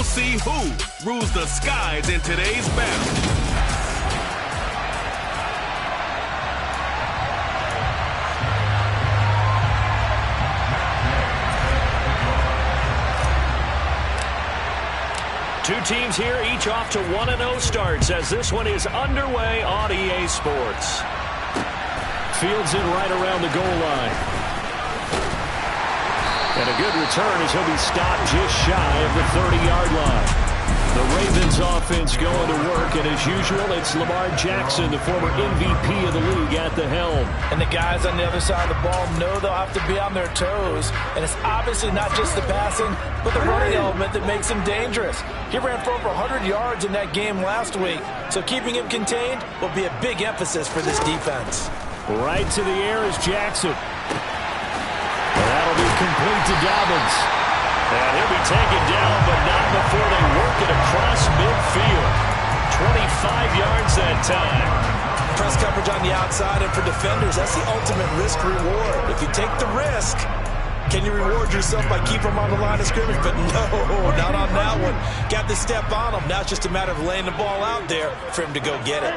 see who rules the skies in today's battle. Two teams here, each off to 1-0 starts as this one is underway on EA Sports. Fields it right around the goal line. And a good return as he'll be stopped just shy of the 30-yard line. The Ravens offense going to work, and as usual, it's Lamar Jackson, the former MVP of the league, at the helm. And the guys on the other side of the ball know they'll have to be on their toes. And it's obviously not just the passing, but the running element that makes him dangerous. He ran for over 100 yards in that game last week, so keeping him contained will be a big emphasis for this defense. Right to the air is Jackson. And that'll be complete to Dobbins. And he'll be taken down, but not before they work it across midfield. 25 yards that time. Press coverage on the outside, and for defenders, that's the ultimate risk-reward. If you take the risk, can you reward yourself by keeping them on the line of scrimmage? But no, not on that one. Got the step on him. Now it's just a matter of laying the ball out there for him to go get it.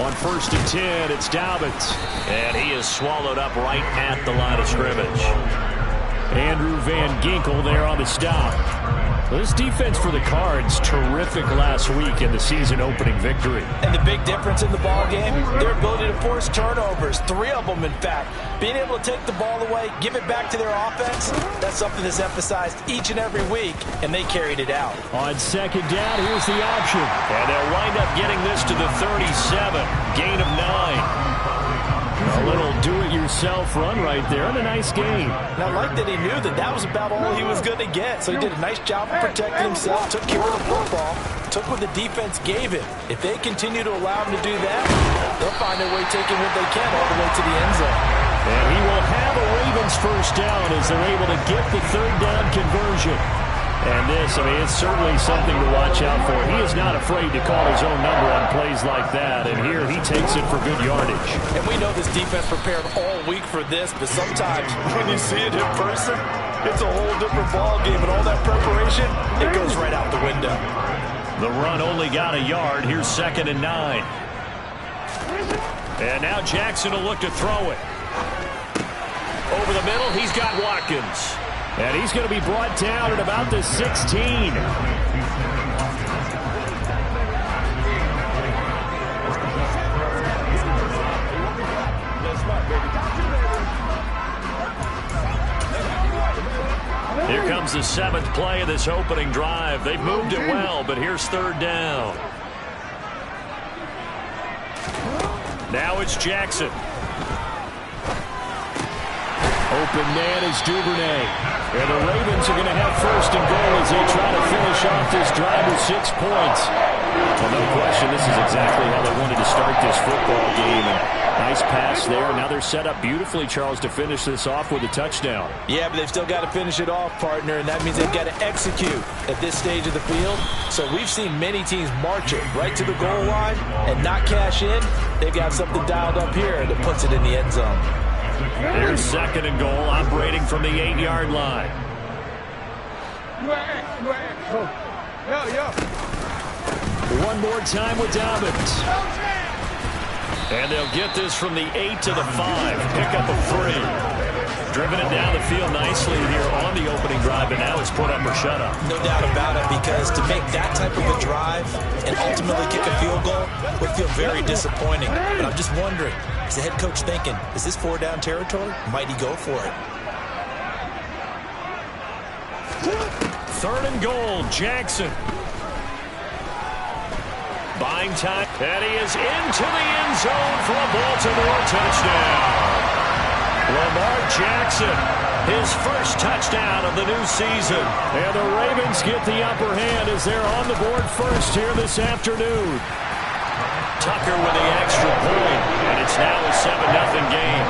On 1st and 10, it's Dobbins. And he is swallowed up right at the line of scrimmage. Andrew Van Ginkel there on the stop. This defense for the Cards, terrific last week in the season-opening victory. And the big difference in the ball game, their ability to force turnovers, 3 of them in fact. Being able to take the ball away, give it back to their offense, that's something that's emphasized each and every week, and they carried it out. On 2nd down, here's the option. And they'll wind up getting this to the 37, gain of 9. A little do-it-yourself run right there, and a nice game. And I like that he knew that that was about all he was going to get. So he did a nice job of protecting himself, took care of the football, took what the defense gave him. If they continue to allow him to do that, they'll find their way taking what they can all the way to the end zone. And he will have a Ravens first down as they're able to get the 3rd down conversion. And this, I mean, it's certainly something to watch out for. He is not afraid to call his own number on plays like that. And here he takes it for good yardage. And we know this defense prepared all week for this, but sometimes when you see it in person, it's a whole different ball game. And all that preparation, it goes right out the window. The run only got a yard. Here's 2nd and 9. And now Jackson will look to throw it. Over the middle, he's got Watkins. And he's going to be brought down at about the 16. Here comes the 7th play of this opening drive. They've moved it well, but here's 3rd down. Now it's Jackson. Open man is Duvernay. And the Ravens are going to have 1st and goal as they try to finish off this drive with 6 points. Well, no question, this is exactly how they wanted to start this football game. And nice pass there. Now they're set up beautifully, Charles, to finish this off with a touchdown. Yeah, but they've still got to finish it off, partner, and that means they've got to execute at this stage of the field. So we've seen many teams march it right to the goal line and not cash in. They've got something dialed up here that puts it in the end zone. Here's 2nd and goal, operating from the 8-yard line. One more time with Dobbins. And they'll get this from the 8 to the 5. Pick up a 3. Driven it down the field nicely here on the opening drive, and now it's put up or shut up. No doubt about it, because to make that type of a drive and ultimately kick a field goal would feel very disappointing. But I'm just wondering, is the head coach thinking, is this 4-down territory? Might he go for it? 3rd and goal, Jackson. Buying time, and he is into the end zone for a Baltimore touchdown. Lamar Jackson, his first touchdown of the new season. And the Ravens get the upper hand as they're on the board first here this afternoon. Tucker with the extra point, and it's now a 7-0 game.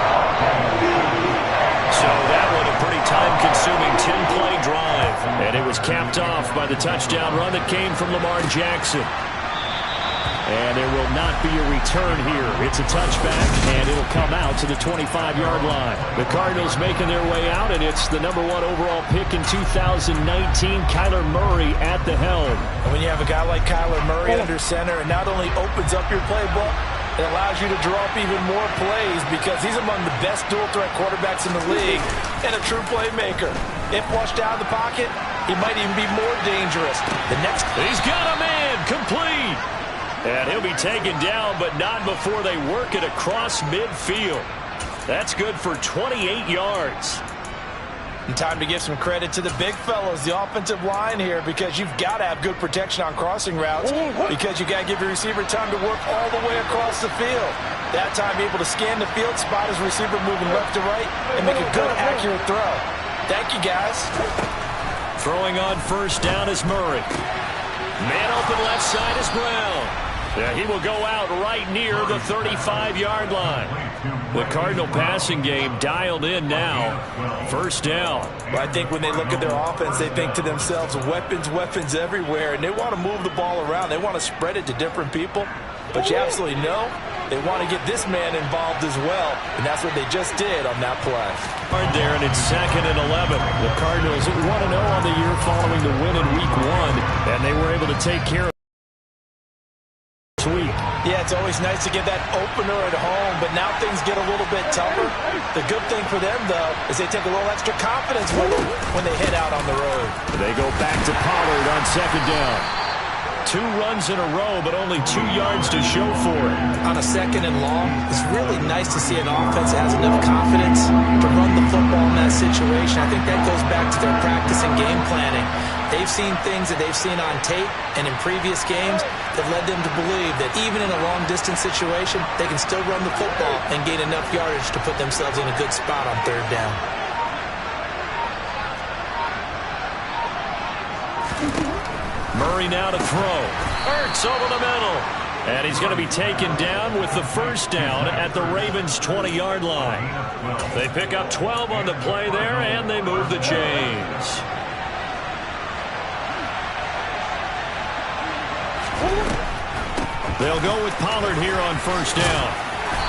So that was a pretty time-consuming 10-play drive. And it was capped off by the touchdown run that came from Lamar Jackson. And there will not be a return here. It's a touchback, and it'll come out to the 25-yard line. The Cardinals making their way out, and it's the #1 overall pick in 2019, Kyler Murray at the helm. And when you have a guy like Kyler Murray under center, it not only opens up your playbook, it allows you to draw up even more plays because he's among the best dual-threat quarterbacks in the league and a true playmaker. If flushed out of the pocket, he might even be more dangerous. He's got a man, complete. And he'll be taken down, but not before they work it across midfield. That's good for 28 yards. And time to give some credit to the big fellows, the offensive line here, because you've got to have good protection on crossing routes because you got to give your receiver time to work all the way across the field. That time able to scan the field, spot his receiver moving left to right, and make a good, accurate throw. Thank you, guys. Throwing on first down is Murray. Man open left side is Brown. Yeah, he will go out right near the 35-yard line. The Cardinal passing game dialed in now. First down. Well, I think when they look at their offense, they think to themselves, weapons, weapons everywhere, and they want to move the ball around. They want to spread it to different people. But you absolutely know they want to get this man involved as well, and that's what they just did on that play. Hard there, and it's 2nd and 11. The Cardinals 1-0 on the year following the win in Week 1, and they were able to take care of week. Yeah, it's always nice to get that opener at home, but now things get a little bit tougher. The good thing for them, though, is they take a little extra confidence with them when they head out on the road. They go back to Pollard on 2nd down. 2 runs in a row, but only 2 yards to show for it. On a 2nd and long, it's really nice to see an offense that has enough confidence to run the football in that situation. I think that goes back to their practice and game planning. They've seen things that they've seen on tape and in previous games that led them to believe that even in a long-distance situation, they can still run the football and gain enough yardage to put themselves in a good spot on 3rd down. Murray now to throw. Ertz over the middle. And he's going to be taken down with the first down at the Ravens' 20-yard line. They pick up 12 on the play there, and they move the chains. They'll go with Pollard here on first down.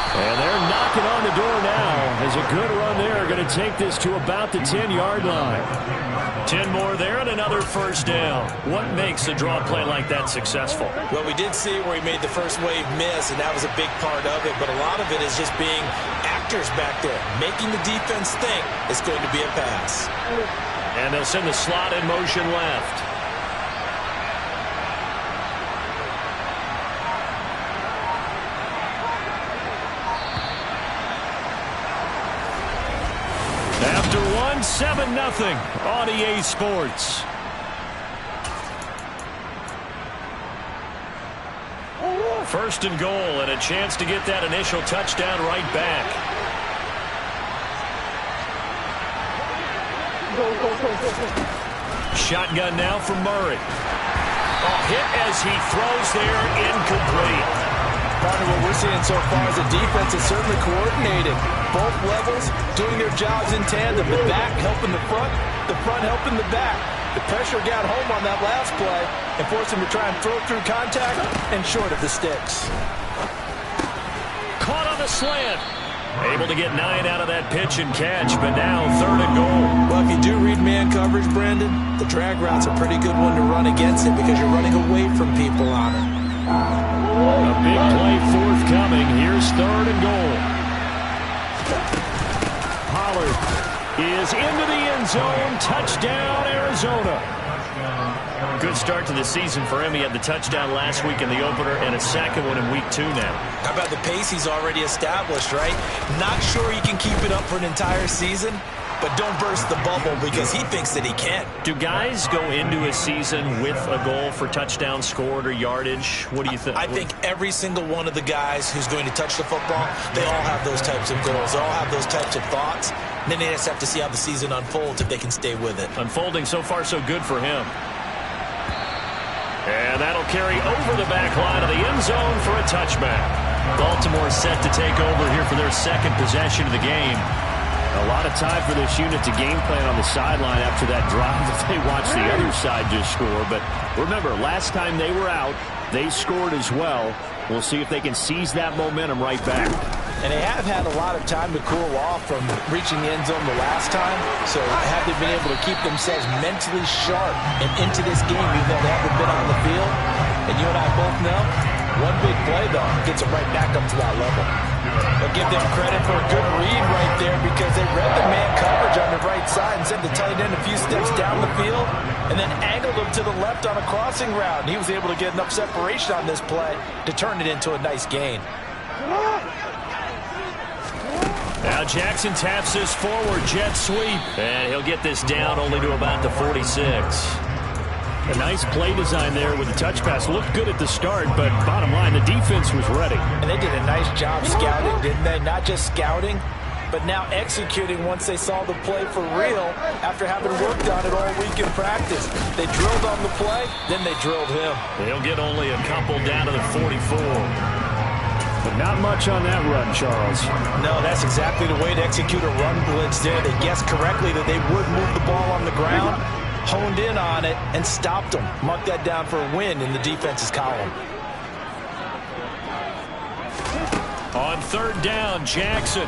And they're knocking on the door now. As a good run there, going to take this to about the 10-yard line. 10 more there and another first down. What makes a draw play like that successful? Well, we did see where he made the first wave miss, and that was a big part of it. But a lot of it is just being actors back there, making the defense think it's going to be a pass. And they'll send the slot in motion left. After 7-0 on EA Sports. First and goal, and a chance to get that initial touchdown right back. Shotgun now from Murray. Hit as he throws there, incomplete. Partner, what we're seeing so far is a defense is certainly coordinated. Both levels doing their jobs in tandem. The back helping the front helping the back. The pressure got home on that last play and forced him to try and throw through contact and short of the sticks. Caught on the slant. Able to get 9 out of that pitch and catch, but now 3rd and goal. Well, if you do read man coverage, Brandon, the drag route's a pretty good one to run against it because you're running away from people on it. A big play forthcoming. Here's 3rd and goal. Pollard is into the end zone. Touchdown, Arizona. Good start to the season for him. He had the touchdown last week in the opener and a second one in week 2 now. How about the pace he's already established, right? Not sure he can keep it up for an entire season, but don't burst the bubble because he thinks that he can. Do guys go into a season with a goal for touchdown scored or yardage? What do you think? I think every single one of the guys who's going to touch the football, they all have those types of goals. They all have those types of thoughts. And then they just have to see how the season unfolds if they can stay with it. Unfolding so far so good for him. And that'll carry over the back line of the end zone for a touchback. Baltimore set to take over here for their 2nd possession of the game. A lot of time for this unit to game plan on the sideline after that drive if they watch the other side just score. But remember, last time they were out, they scored as well. We'll see if they can seize that momentum right back. And they have had a lot of time to cool off from reaching the end zone the last time. So have they been able to keep themselves mentally sharp and into this game, even though they haven't been on the field? And you and I both know, one big play, though, gets them right back up to that level. But give them credit for a good read right there because they read the man coverage on the right side and sent the tight end a few steps down the field and then angled him to the left on a crossing route. And he was able to get enough separation on this play to turn it into a nice gain. Now Jackson taps this forward jet sweep, and he'll get this down only to about the 46. A nice play design there with the touch pass. Looked good at the start, but bottom line, the defense was ready. And they did a nice job scouting, didn't they? Not just scouting, but now executing once they saw the play for real after having worked on it all week in practice. They drilled on the play, then they drilled him. He'll get only a couple down to the 44. But not much on that run, Charles. No, that's exactly the way to execute a run blitz there. They guessed correctly that they would move the ball on the ground, honed in on it, and stopped them. Mark that down for a win in the defense's column. On third down, Jackson.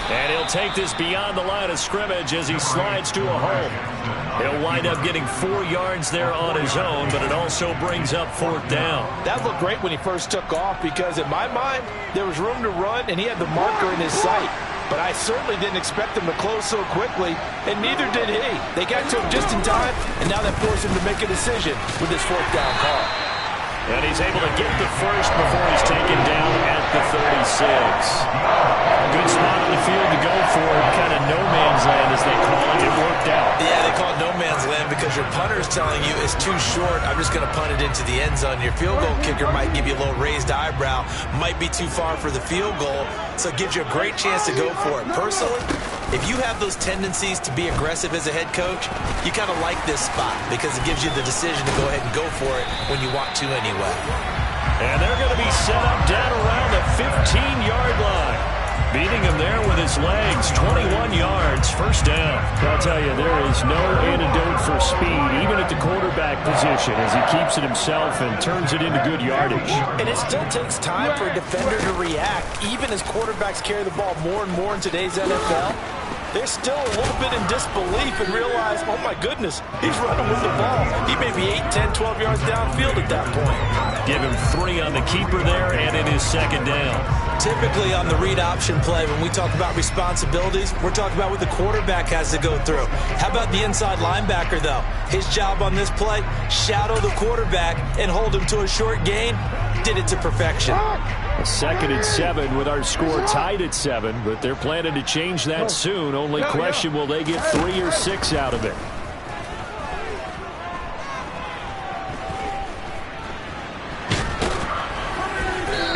And he'll take this beyond the line of scrimmage as he slides to a hole. He'll wind up getting 4 yards there on his own, but it also brings up fourth down. That looked great when he first took off because in my mind, there was room to run and he had the marker in his sight. But I certainly didn't expect him to close so quickly, and neither did he. They got to him just in time, and now that forced him to make a decision with his fourth down call. And he's able to get the first before he's taken down at the 36. Good spot on the field to go for it. Kind of no man's land, as they call it. It worked out. Yeah, they call it no man's land because your punter is telling you it's too short. I'm just going to punt it into the end zone. Your field goal kicker might give you a little raised eyebrow. Might be too far for the field goal. So it gives you a great chance to go for it. Personally, if you have those tendencies to be aggressive as a head coach, you kind of like this spot because it gives you the decision to go ahead and go for it when you want to anyway. And they're going to be set up down around the 15-yard line. Beating him there with his legs, 21 yards, first down. I'll tell you, there is no antidote for speed, even at the quarterback position, as he keeps it himself and turns it into good yardage. And it still takes time for a defender to react, even as quarterbacks carry the ball more and more in today's NFL. They're still a little bit in disbelief and realize, oh my goodness, he's running with the ball. He may be 8, 10, 12 yards downfield at that point. Give him 3 on the keeper there, and it is second down. Typically on the read option play, when we talk about responsibilities, we're talking about what the quarterback has to go through. How about the inside linebacker, though? His job on this play, shadow the quarterback and hold him to a short gain. Did it to perfection. A 2nd and 7 with our score tied at 7, but they're planning to change that soon. Only question, will they get 3 or 6 out of it?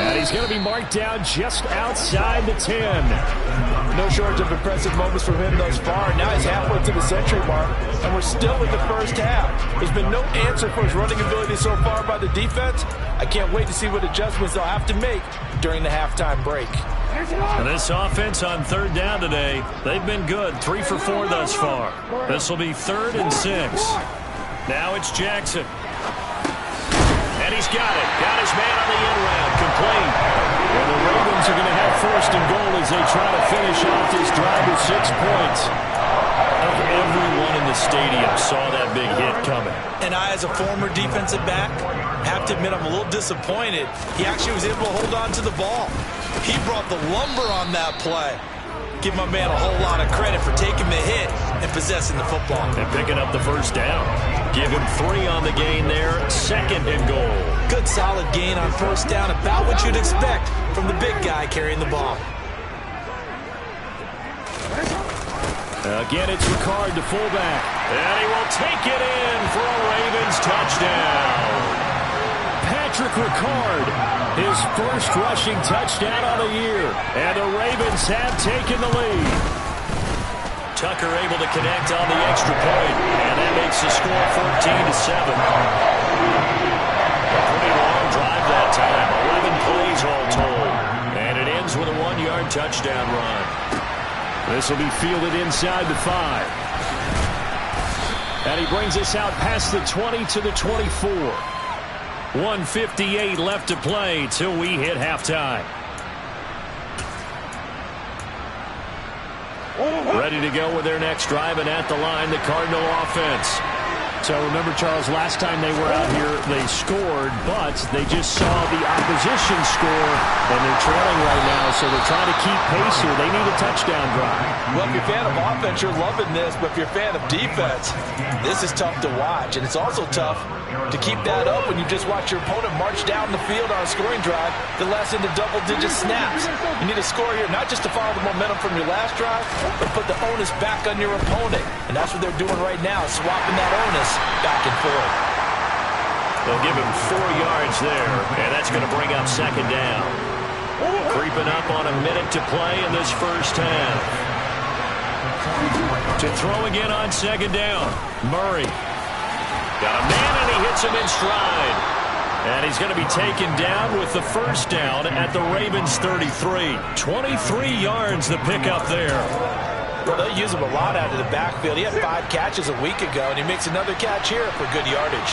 And he's going to be marked down just outside the 10. No shortage of impressive moments from him thus far. Now he's halfway to the century mark, and we're still in the first half. There's been no answer for his running ability so far by the defense. I can't wait to see what adjustments they'll have to make during the halftime break. And this offense on third down today, they've been good. 3 for 4 thus far. This will be 3rd and 6. Now it's Jackson. And he's got it. Got his man on the end round. Complete. And the Ravens are going to have 1st and goal as they try to finish off this drive with 6 points. Everyone in the stadium saw that big hit coming. And I, as a former defensive back, have to admit I'm a little disappointed. He actually was able to hold on to the ball. He brought the lumber on that play. Give my man a whole lot of credit for taking the hit and possessing the football. And picking up the first down. Give him 3 on the gain there. 2nd and goal. Good solid gain on first down. About what you'd expect from the big guy carrying the ball. Again, it's Ricard, the fullback. And he will take it in for a Ravens touchdown. Patrick Ricard, his first rushing touchdown of the year. And the Ravens have taken the lead. Tucker able to connect on the extra point. And that makes the score 14-7. A pretty long drive that time. 11 plays all told. And it ends with a 1-yard touchdown run. This will be fielded inside the 5. And he brings us out past the 20 to the 24. 1:58 left to play till we hit halftime. Ready to go with their next drive, and at the line, the Cardinal offense. So remember, Charles, last time they were out here, they scored, but they just saw the opposition score, and they're trailing right now, so they're trying to keep pace here. They need a touchdown drive. Well, if you're a fan of offense, you're loving this, but if you're a fan of defense, this is tough to watch, and it's also tough to keep that up when you just watch your opponent march down the field on a scoring drive that lasts into double-digit snaps. You need a score here, not just to follow the momentum from your last drive, but put the onus back on your opponent, and that's what they're doing right now, swapping that onus back and forth. They'll give him 4 yards there, and that's going to bring up second down. Creeping up on a minute to play in this first half. To throw again on second down. Murray. Got a man, and he hits him in stride. And he's going to be taken down with the first down at the Ravens 33. 23 yards the pickup there. Well, they'll use him a lot out of the backfield. He had 5 catches a week ago, and he makes another catch here for good yardage.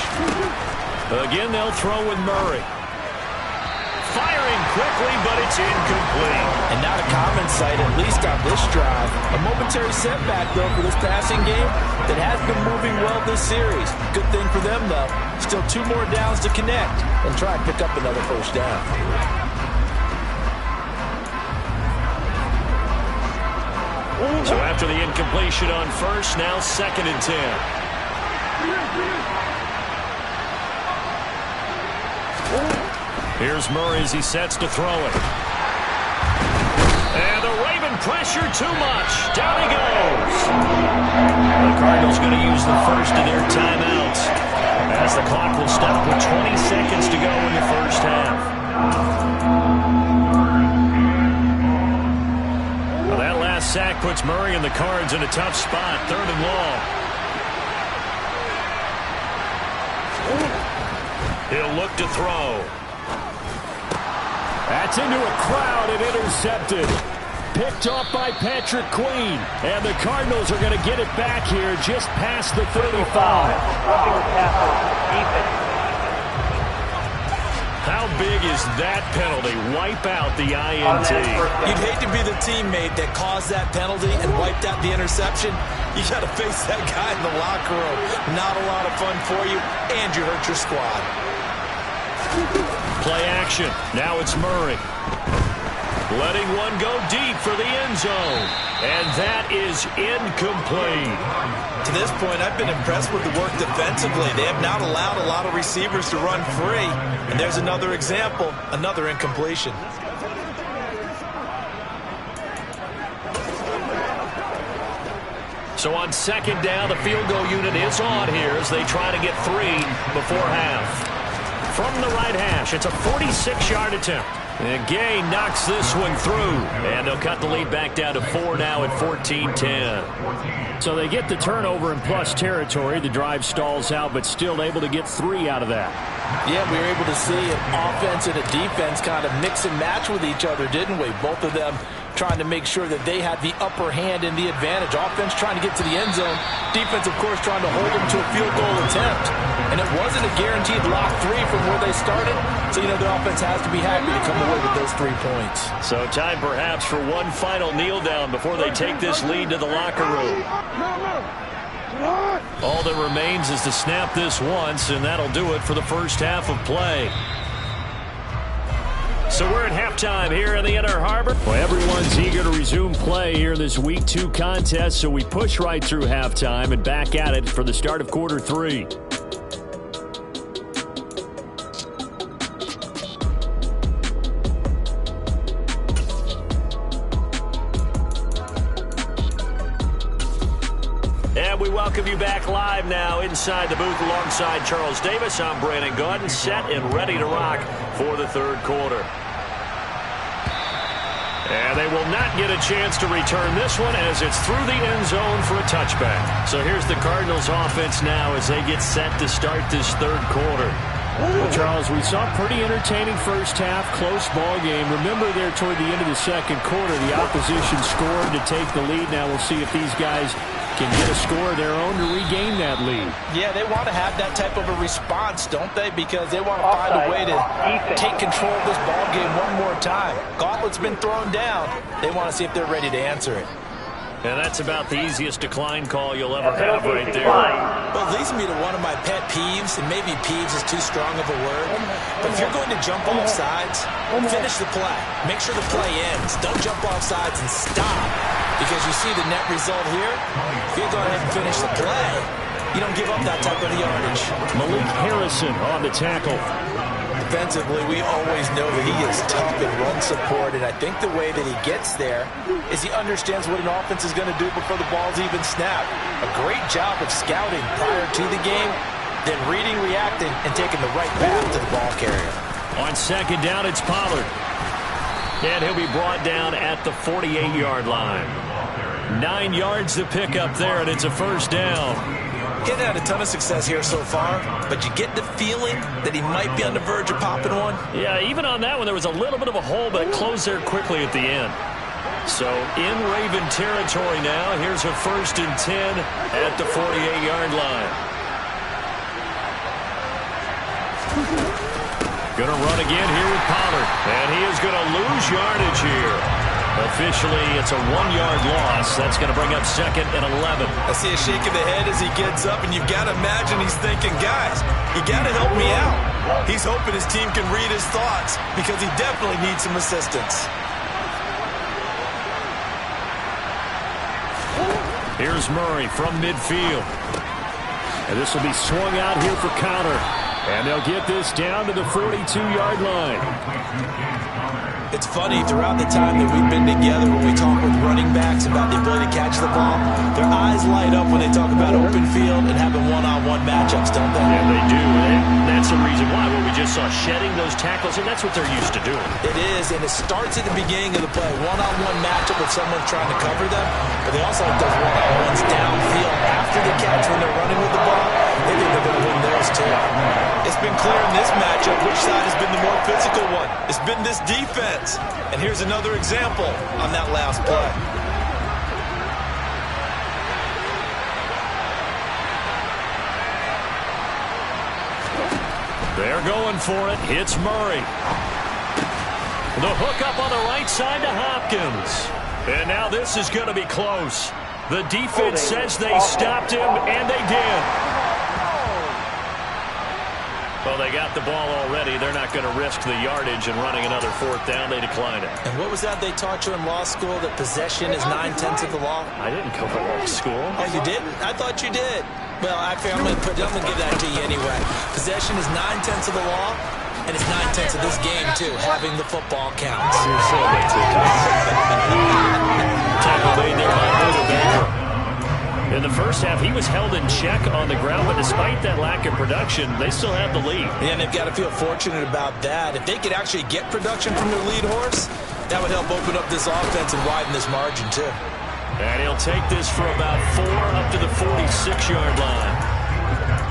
Again, they'll throw with Murray. Firing quickly, but it's incomplete. And not a common sight, at least on this drive. A momentary setback, though, for this passing game that has been moving well this series. Good thing for them, though. Still 2 more downs to connect and try and pick up another first down. So after the incompletion on first, now 2nd and 10. Here's Murray as he sets to throw it. And the Raven pressure too much. Down he goes. The Cardinals going to use the first of their timeouts as the clock will stop with 20 seconds to go in the first half. Sack puts Murray and the Cards in a tough spot. 3rd and long. He'll look to throw. That's into a crowd and intercepted. Picked off by Patrick Queen. And the Cardinals are going to get it back here just past the 35. How big is that penalty? Wipe out the INT. You'd hate to be the teammate that caused that penalty and wiped out the interception. You got to face that guy in the locker room. Not a lot of fun for you, and you hurt your squad. Play action. Now it's Murray. Letting one go deep for the end zone. And that is incomplete. To this point, I've been impressed with the work defensively. They have not allowed a lot of receivers to run free. And there's another example, another incompletion. So on second down, the field goal unit is on here as they try to get 3 before half. From the right hash, it's a 46-yard attempt. And Gay knocks this one through. And they'll cut the lead back down to 4 now at 14-10. So they get the turnover in plus territory. The drive stalls out, but still able to get 3 out of that. Yeah, we were able to see an offense and a defense kind of mix and match with each other, didn't we? Both of them trying to make sure that they had the upper hand and the advantage. Offense trying to get to the end zone. Defense, of course, trying to hold them to a field goal attempt. And it wasn't a guaranteed lock 3 from where they started. So, you know, the offense has to be happy to come away with those 3 points. So time perhaps for one final kneel down before they take this lead to the locker room. All that remains is to snap this once, and that'll do it for the first half of play. So we're at halftime here in the Inner Harbor. Well, everyone's eager to resume play here in this Week 2 contest, so we push right through halftime and back at it for the start of quarter 3. We welcome you back live now inside the booth alongside Charles Davis. I'm Brandon Gaudin, set and ready to rock for the 3rd quarter. And they will not get a chance to return this one as it's through the end zone for a touchback. So here's the Cardinals offense now as they get set to start this 3rd quarter. Well, Charles, we saw a pretty entertaining first half, close ball game. Remember there toward the end of the 2nd quarter, the opposition scored to take the lead. Now we'll see if these guys and get a score of their own to regain that lead. Yeah, they want to have that type of a response, don't they? Because they want to find a way to take control of this ball game one more time. Gauntlet's been thrown down. They want to see if they're ready to answer it. And that's about the easiest decline call you'll ever have right there. Well, it leads me to one of my pet peeves, and maybe peeves is too strong of a word, but if you're going to jump off sides, finish the play. Make sure the play ends. Don't jump off sides and stop, because you see the net result here. If you go ahead and finish the play, you don't give up that type of yardage. Malik Harrison on the tackle. Defensively, we always know that he is tough in run support, and I think the way that he gets there is he understands what an offense is going to do before the ball's even snapped. A great job of scouting prior to the game, then reading, reacting, and taking the right path to the ball carrier. On second down, it's Pollard. And he'll be brought down at the 48-yard line. 9 yards to pick up there, and it's a first down. Getting had a ton of success here so far, but you get the feeling that he might be on the verge of popping one. Yeah, even on that one, there was a little bit of a hole, but it closed there quickly at the end. So in Raven territory now, here's a 1st and 10 at the 48-yard line. Going to run again here with Pollard, and he is going to lose yardage here. Officially, it's a 1-yard loss. That's going to bring up 2nd and 11. I see a shake of the head as he gets up, and you've got to imagine he's thinking, guys, you got to help me out. He's hoping his team can read his thoughts because he definitely needs some assistance. Here's Murray from midfield. And this will be swung out here for counter. And they'll get this down to the 42-yard line. It's funny, throughout the time that we've been together, when we talk with running backs about the ability to catch the ball, their eyes light up when they talk about open field and having one-on-one matchups, don't they? Yeah, they do. And that's the reason why. When we just saw shedding those tackles, and that's what they're used to doing. It is, and it starts at the beginning of the play. One-on-one matchup with someone trying to cover them, but they also have those one-on-ones downfield after the catch when they're running with the ball. They think they're going to win those too. It's been clear in this matchup which side has been the more physical one. It's been this defense. And here's another example on that last play. They're going for it. It's Murray. The hook up on the right side to Hopkins. And now this is going to be close. The defense says they stopped him, and they did. Well, they got the ball already. They're not going to risk the yardage and running another 4th down. They decline it. And what was that they taught you in law school, that possession is 9/10 of the law? I didn't go to law school. Oh, you didn't? I thought you did. Well, I'm going to give that to you anyway. Possession is 9/10 of the law, and it's 9/10 of this game, too, having the football counts. Tackle made there by Buda Baker. In the first half, he was held in check on the ground, but despite that lack of production, they still have the lead. Yeah, and they've got to feel fortunate about that. If they could actually get production from their lead horse, that would help open up this offense and widen this margin, too. And he'll take this for about 4 up to the 46-yard line.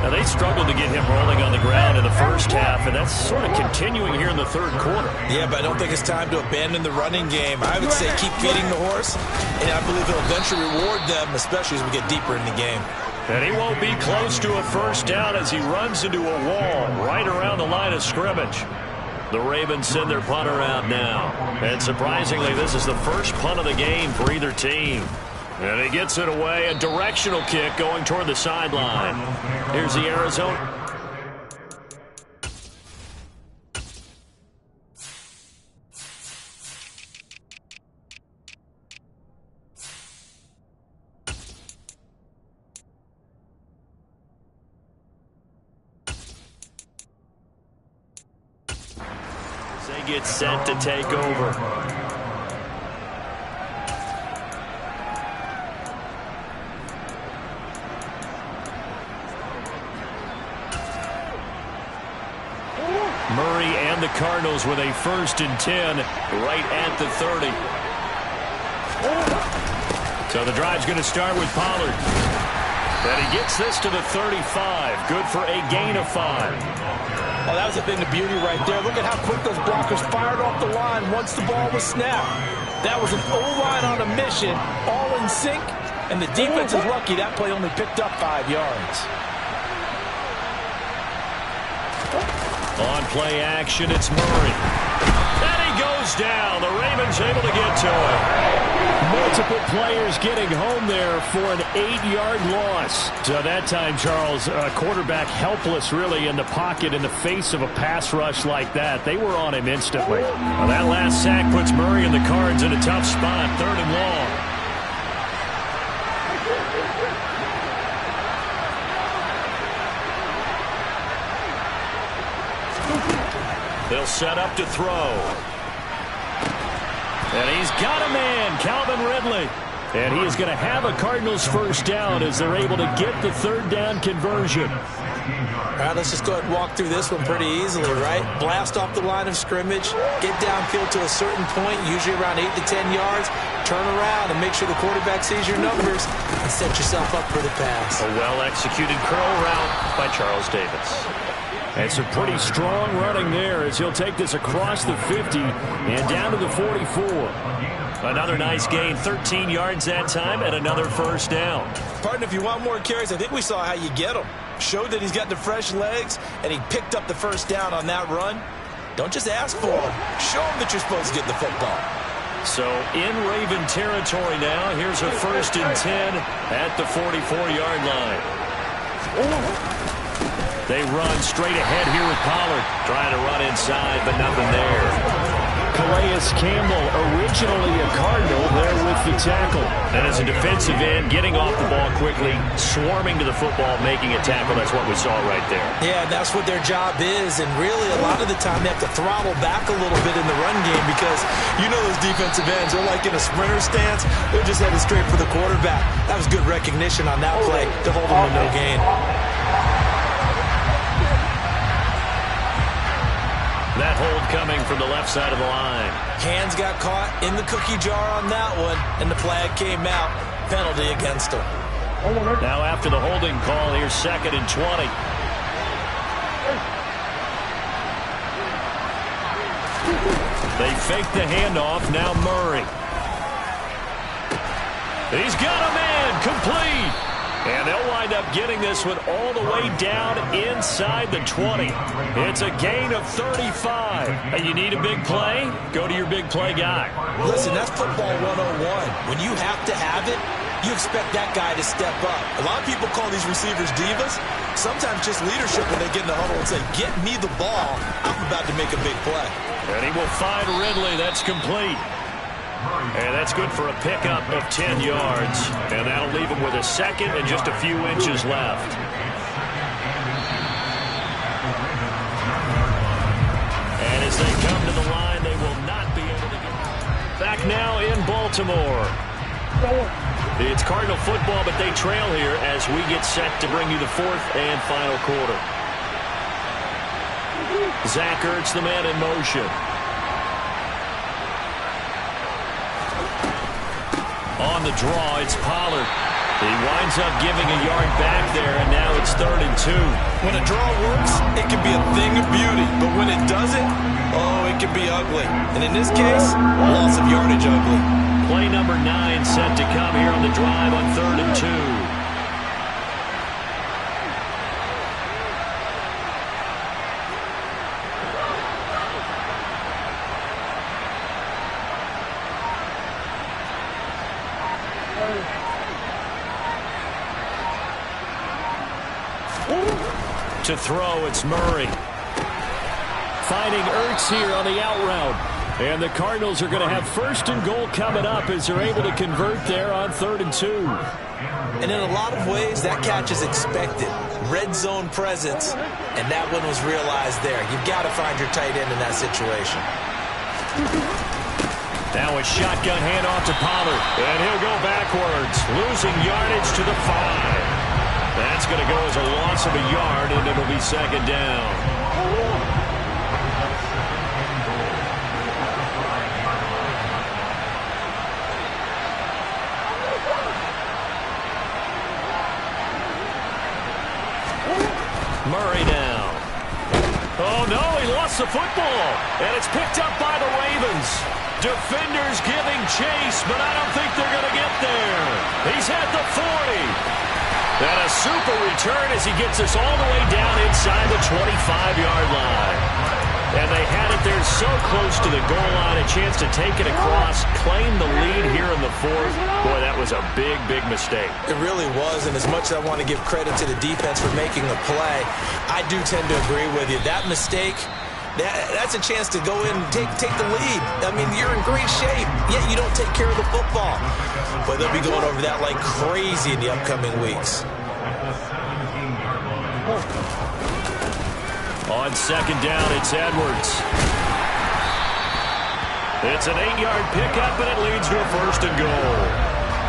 Now, they struggled to get him rolling on the ground in the first half, and that's sort of continuing here in the third quarter. Yeah, but I don't think it's time to abandon the running game. I would say keep feeding the horse, and I believe he'll eventually reward them, especially as we get deeper in the game. And he won't be close to a first down as he runs into a wall right around the line of scrimmage. The Ravens send their punter out now. And surprisingly, this is the first punt of the game for either team. And he gets it away, a directional kick going toward the sideline. Here's the Arizona. They get set to take over. Murray and the Cardinals with a 1st and 10 right at the 30. So the drive's going to start with Pollard. And he gets this to the 35. Good for a gain of 5. Oh, that was a thing of beauty right there. Look at how quick those blockers fired off the line once the ball was snapped. That was an O-line on a mission, all in sync, And the defense is lucky that play only picked up 5 yards. On play action, it's Murray. And he goes down. The Ravens able to get to him. Multiple players getting home there for an 8-yard loss. So that time, Charles, quarterback helpless really in the pocket in the face of a pass rush like that. They were on him instantly. Well, that last sack puts Murray and the Cards in a tough spot, 3rd and long. They'll set up to throw. And he's got a man, Calvin Ridley. And he is going to have a Cardinals first down as they're able to get the 3rd down conversion. All right, let's just go ahead and walk through this one pretty easily, right? Blast off the line of scrimmage, get downfield to a certain point, usually around 8 to 10 yards, turn around and make sure the quarterback sees your numbers and set yourself up for the pass. A well-executed curl route by Charles Davis. And some pretty strong running there as he'll take this across the 50 and down to the 44. Another nice gain, 13 yards that time, and another first down. Pardon, if you want more carries, I think we saw how you get them. Showed that he's got the fresh legs, and he picked up the first down on that run. Don't just ask for them. Show them that you're supposed to get the football. So in Raven territory now, here's a 1st and 10 at the 44-yard line. They run straight ahead here with Pollard. Trying to run inside, but nothing there. Calais Campbell, originally a Cardinal, there with the tackle. And as a defensive end, getting off the ball quickly, swarming to the football, making a tackle. That's what we saw right there. Yeah, that's what their job is. And really, a lot of the time, they have to throttle back a little bit in the run game because you know those defensive ends, they're like in a sprinter stance. They're just headed straight for the quarterback. That was good recognition on that play to hold them to no gain. That hold coming from the left side of the line. Hands got caught in the cookie jar on that one, and the flag came out. Penalty against him. Now after the holding call, here's 2nd and 20. They fake the handoff. Now Murray. He's got a man. Complete. And they'll wind up getting this one all the way down inside the 20. It's a gain of 35. And you need a big play? Go to your big play guy. Listen, that's football 101. When you have to have it, you expect that guy to step up. A lot of people call these receivers divas. Sometimes just leadership when they get in the huddle and say, get me the ball. I'm about to make a big play. And he will find Ridley. That's complete. And that's good for a pickup of 10 yards. And that'll leave him with a 2nd and just a few inches left. And as they come to the line, they will not be able to get back now in Baltimore. It's Cardinal football, but they trail here as we get set to bring you the 4th and final quarter. Zach Ertz, the man in motion. On the draw, it's Pollard. He winds up giving a yard back there, and now it's 3rd and 2. When a draw works, it can be a thing of beauty. But when it doesn't, oh, it can be ugly. And in this case, loss of yardage ugly. Play number 9 set to come here on the drive on 3rd and 2. To throw, it's Murray. Finding Ertz here on the out route. And the Cardinals are going to have 1st and goal coming up as they're able to convert there on 3rd and 2. And in a lot of ways, that catch is expected. Red zone presence, and that one was realized there. You've got to find your tight end in that situation. Now a shotgun handoff to Pollard. And he'll go backwards, losing yardage to the 5. That's going to go as a loss of a yard, and it'll be 2nd down. Murray now. Oh, no, he lost the football, and it's picked up by the Ravens. Defenders giving chase, but I don't think they're going to get there. He's at the 40. And a super return as he gets us all the way down inside the 25-yard line. And they had it there so close to the goal line, a chance to take it across, claim the lead here in the fourth. Boy, that was a big, big mistake. It really was, and as much as I want to give credit to the defense for making the play, I do tend to agree with you. That mistake, that's a chance to go in and take the lead. I mean, you're in great shape, yet you don't take care of the football. But they'll be going over that like crazy in the upcoming weeks. On second down, it's Edwards. It's an 8-yard pickup, and it leads to a first and goal.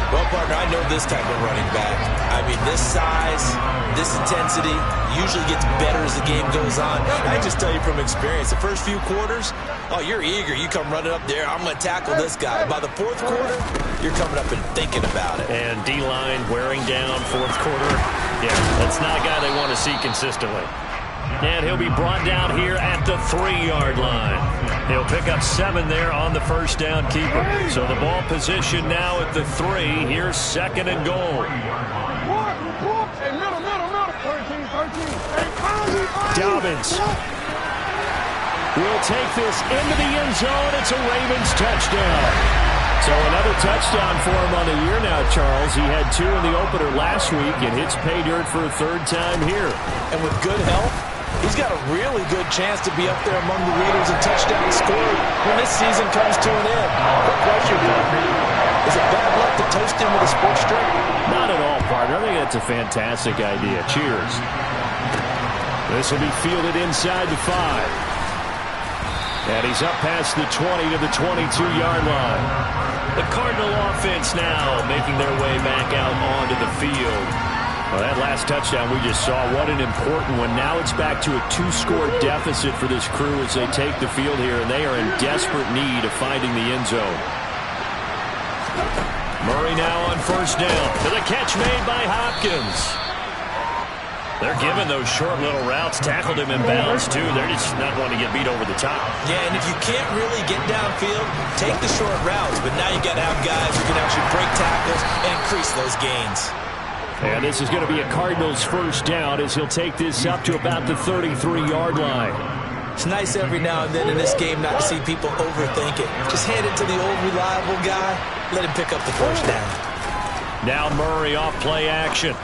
Well, partner, I know this type of running back. I mean, this size, this intensity usually gets better as the game goes on. I just tell you from experience, the first few quarters, oh, you're eager. You come running up there, I'm going to tackle this guy. By the fourth quarter, you're coming up and thinking about it. And D-line wearing down fourth quarter. Yeah, that's not a guy they want to see consistently. And he'll be brought down here at the 3-yard line. He'll pick up 7 there on the first down keeper. So the ball position now at the 3. Here's second and goal. Dobbins will take this into the end zone. It's a Ravens touchdown. So another touchdown for him on the year now, Charles. He had 2 in the opener last week and hits pay dirt for a 3rd time here. And with good health, he's got a really good chance to be up there among the leaders in touchdowns scored when this season comes to an end. Quick question, partner. Is it bad luck to toast him with a sports drink? Not at all, partner. I think that's a fantastic idea. Cheers. This will be fielded inside the 5. And he's up past the 20 to the 22-yard line. The Cardinal offense now making their way back out onto the field. Well, that last touchdown we just saw, what an important one. Now it's back to a 2-score deficit for this crew as they take the field here, and they are in desperate need of finding the end zone. Murray now on first down. To the catch made by Hopkins. They're giving those short little routes. Tackled him in bounds, too. They're just not wanting to get beat over the top. Yeah, and if you can't really get downfield, take the short routes. But now you got to have guys who can actually break tackles and increase those gains. And this is going to be a Cardinals first down as he'll take this up to about the 33-yard line. It's nice every now and then in this game not to see people overthink it. Just hand it to the old reliable guy. Let him pick up the first down. Now Murray off play action.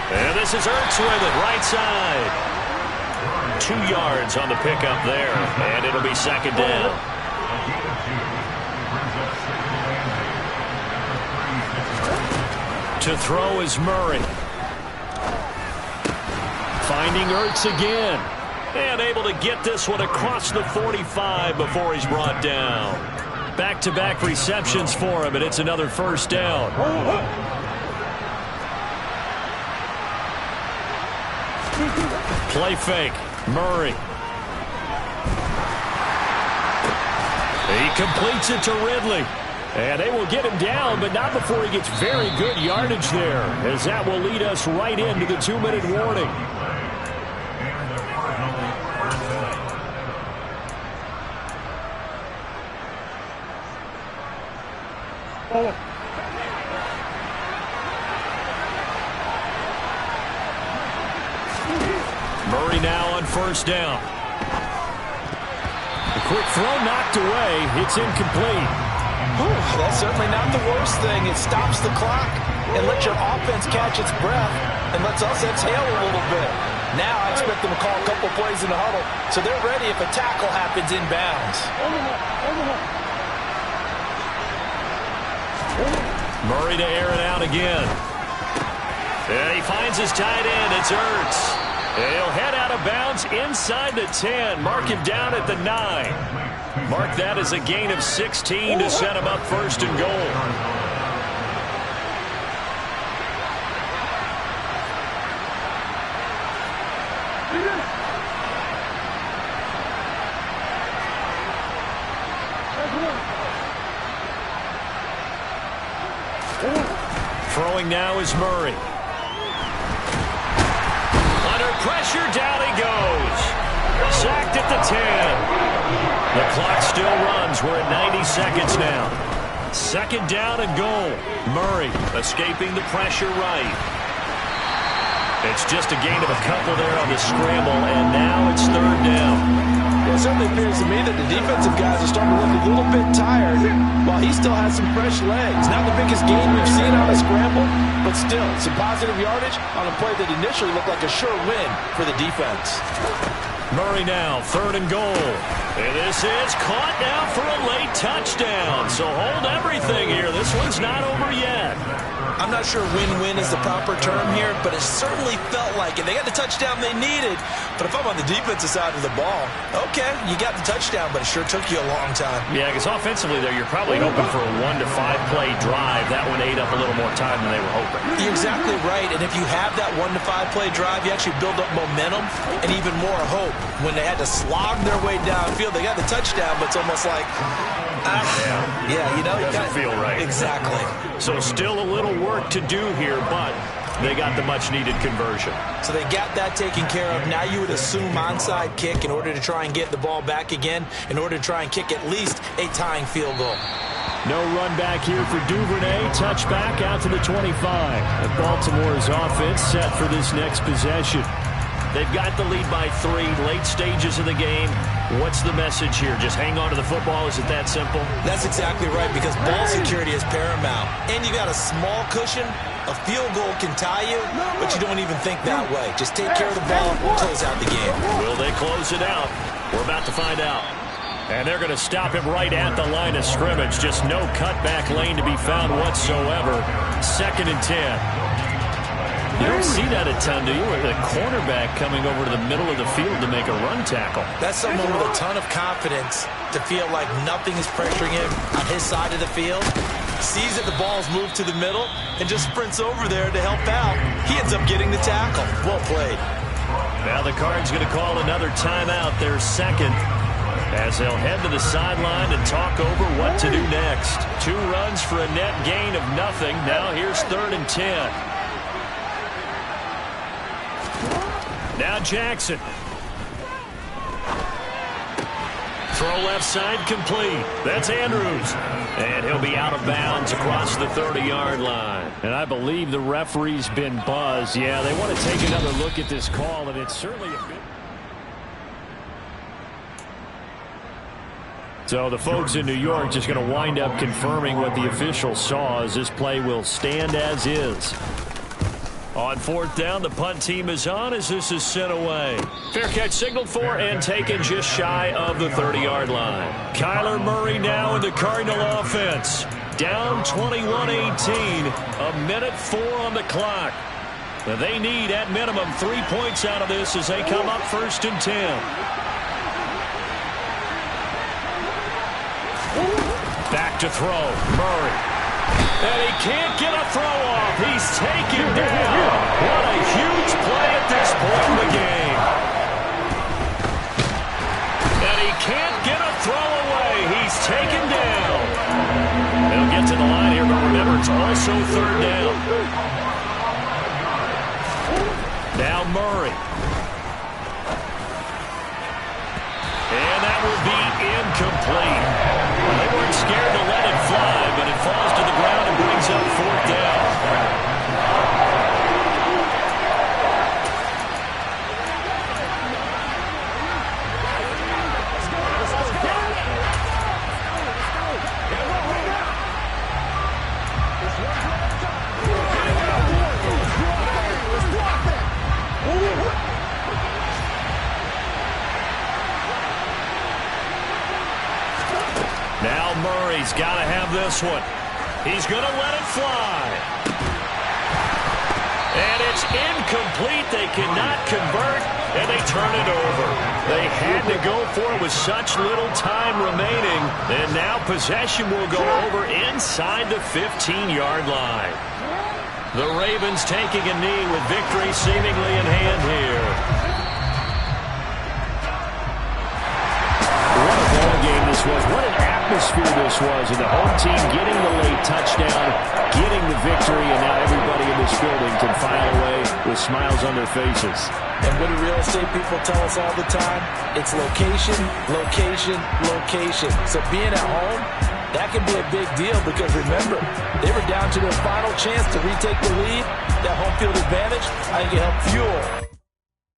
And this is Ertz with it, right side. 2 yards on the pickup there, and it'll be second down. To throw is Murray. Finding Ertz again. And able to get this one across the 45 before he's brought down. Back-to-back receptions for him, and it's another first down. Play fake. Murray. He completes it to Ridley. And they will get him down, but not before he gets very good yardage there, as that will lead us right into the 2-minute warning. Murray now on first down. A quick throw knocked away. It's incomplete. That's certainly not the worst thing. It stops the clock and lets your offense catch its breath and lets us exhale a little bit. Now I expect them to call a couple plays in the huddle so they're ready if a tackle happens inbounds. Murray to air it out again. And he finds his tight end. It's Ertz. He'll head out of bounds inside the 10. Mark him down at the 9. Mark that as a gain of 16 to set him up first and goal. Throwing now is Murray. Under pressure, down he goes. Sacked at the 10. The clock still runs. We're at 90 seconds now. Second down and goal. Murray escaping the pressure right. It's just a gain of a couple there on the scramble, and now it's third down. Well, it certainly appears to me that the defensive guys are starting to look a little bit tired while he still has some fresh legs. Not the biggest gain we've seen on a scramble, but still some positive yardage on a play that initially looked like a sure win for the defense. Murray now, third and goal. And this is caught now for a late touchdown. So hold everything here. This one's not over yet. I'm not sure win-win is the proper term here, but it certainly felt like it. They got the touchdown they needed, but if I'm on the defensive side of the ball, okay, you got the touchdown, but it sure took you a long time. Yeah, because offensively there, you're probably hoping for a 1 to 5 play drive. That one ate up a little more time than they were hoping. You're exactly right, and if you have that 1 to 5 play drive, you actually build up momentum and even more hope. When they had to slog their way downfield, they got the touchdown, but it's almost like, you know, it doesn't feel right. Exactly. So still a little work to do here, but they got the much-needed conversion. So they got that taken care of. Now you would assume onside kick in order to try and get the ball back again, in order to try and kick at least a tying field goal. No run back here for Duvernay. Touchback out to the 25. And Baltimore's offense set for this next possession. They've got the lead by 3, late stages of the game. What's the message here? Just hang on to the football? Is it that simple? That's exactly right, because ball security is paramount. And you got a small cushion. A field goal can tie you, but you don't even think that way. Just take care of the ball, close out the game. Will they close it out? We're about to find out. And they're going to stop him right at the line of scrimmage. Just no cutback lane to be found whatsoever. 2nd and 10. You don't see that a ton, do you? Where the cornerback coming over to the middle of the field to make a run tackle. That's someone with a ton of confidence to feel like nothing is pressuring him on his side of the field. Sees that the ball's moved to the middle and just sprints over there to help out. He ends up getting the tackle. Well played. Now the Cards going to call another timeout, their second, as they'll head to the sideline and talk over what to do next. 2 runs for a net gain of nothing. Now here's 3rd and 10. Now Jackson. Throw left side complete. That's Andrews. And he'll be out of bounds across the 30-yard line. And I believe the referee's been buzzed. Yeah, they want to take another look at this call, and it's certainly a bit. So the folks in New York just going to wind up confirming what the official saw, as this play will stand as is. On 4th down, the punt team is on as this is sent away. Fair catch signaled for and taken just shy of the 30-yard line. Kyler Murray now in the Cardinal offense. Down 21-18, 1:04 on the clock. They need at minimum 3 points out of this as they come up 1st and 10. Back to throw, Murray. And he can't get a throw off. He's taken down. What a huge play at this point in the game. And he can't get a throw away. He's taken down. They'll get to the line here, but remember, it's also 3rd down. Now Murray. And that will be incomplete. They weren't scared to let it fly, but it falls to the ground and brings up 4th down. Now Murray's got to have this one. He's going to let it fly. And it's incomplete. They cannot convert, and they turn it over. They had to go for it with such little time remaining. And now possession will go over inside the 15-yard line. The Ravens taking a knee with victory seemingly in hand here. What a ball game this was. What an atmosphere this was, and the home team getting the late touchdown, getting the victory, and now everybody in this building can file away with smiles on their faces. And what do real estate people tell us all the time? It's location, location, location. So being at home, that can be a big deal because remember, they were down to their final chance to retake the lead. That home field advantage, I think it helped fuel